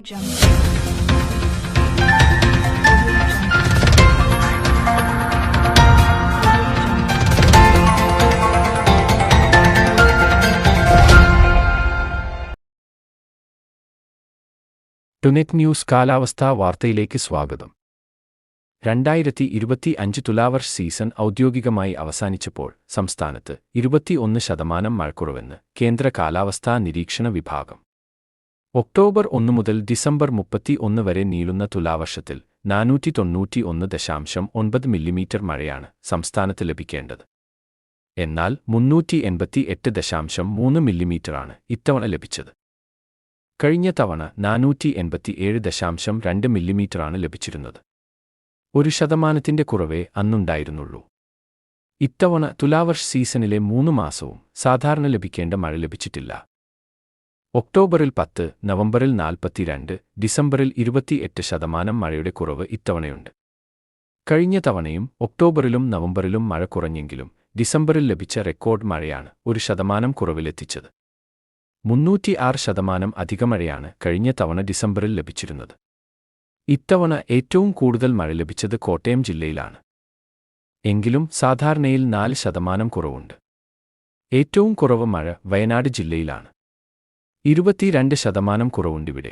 ടുനെറ്റ് news കാലാവസ്ഥാ വാർത്തയിലേക്ക് സ്വാഗതം. 2025 തുലാവർഷ സീസൺ ഔദ്യോഗികമായി അവസാനിച്ചപ്പോൾ സംസ്ഥാനത്ത് 21% മഴക്കുറവെന്ന് കേന്ദ്ര കാലാവസ്ഥാ നിരീക്ഷണ വിഭാഗം. ഒക്ടോബർ 1 മുതൽ ഡിസംബർ 31 വരെ നീളുന്ന തുലാവർഷത്തിൽ 491.9 മില്ലിമീറ്റർ മഴയാണ് സംസ്ഥാനത്ത് ലഭിക്കേണ്ടത്. എന്നാൽ 388.3 മില്ലിമീറ്ററാണ് ഇത്തവണ ലഭിച്ചത്. കഴിഞ്ഞ തവണ 487.2 മില്ലിമീറ്ററാണ് ലഭിച്ചിരുന്നത്. 1% കുറവേ അന്നുണ്ടായിരുന്നുള്ളൂ. ഇത്തവണ തുലാവർഷ സീസണിലെ 3 മാസവും സാധാരണ ലഭിക്കേണ്ട മഴ ലഭിച്ചിട്ടില്ല. ഒക്ടോബറിൽ 10, നവംബറിൽ 42, ഡിസംബറിൽ 28% മഴയുടെ കുറവ് ഇത്തവണയുണ്ട്. കഴിഞ്ഞ തവണയും ഒക്ടോബറിലും നവംബറിലും മഴ കുറഞ്ഞെങ്കിലും ഡിസംബറിൽ ലഭിച്ച റെക്കോർഡ് മഴയാണ് 1% കുറവിലെത്തിച്ചത്. 306% അധിക മഴയാണ് കഴിഞ്ഞ തവണ ഡിസംബറിൽ ലഭിച്ചിരുന്നത്. ഇത്തവണ ഏറ്റവും കൂടുതൽ മഴ ലഭിച്ചത് കോട്ടയം ജില്ലയിലാണ്. എങ്കിലും സാധാരണയിൽ 4% കുറവുണ്ട്. ഏറ്റവും കുറവ് മഴ വയനാട് ജില്ലയിലാണ്. 22% കുറവുണ്ടിവിടെ.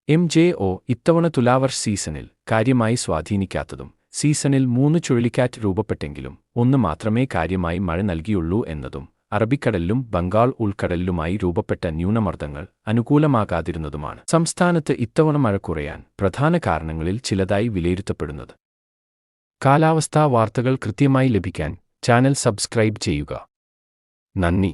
MJO ഇത്തവണ തുലാവർഷ സീസണിൽ കാര്യമായി സ്വാധീനിക്കാത്തതും സീസണിൽ 3 ചുഴലിക്കാറ്റ് രൂപപ്പെട്ടെങ്കിലും 1 മാത്രമേ കാര്യമായി മഴ നൽകിയുള്ളൂ എന്നതും അറബിക്കടലിലും ബംഗാൾ ഉൾക്കടലിലുമായി രൂപപ്പെട്ട ന്യൂനമർദ്ദങ്ങൾ അനുകൂലമാകാതിരുന്നതുമാണ് സംസ്ഥാനത്ത് ഇത്തവണ മഴ കുറയാൻ പ്രധാന കാരണങ്ങളിൽ ചിലതായി വിലയിരുത്തപ്പെടുന്നത്. കാലാവസ്ഥാ വാർത്തകൾ കൃത്യമായി ലഭിക്കാൻ ചാനൽ സബ്സ്ക്രൈബ് ചെയ്യുക. നന്ദി.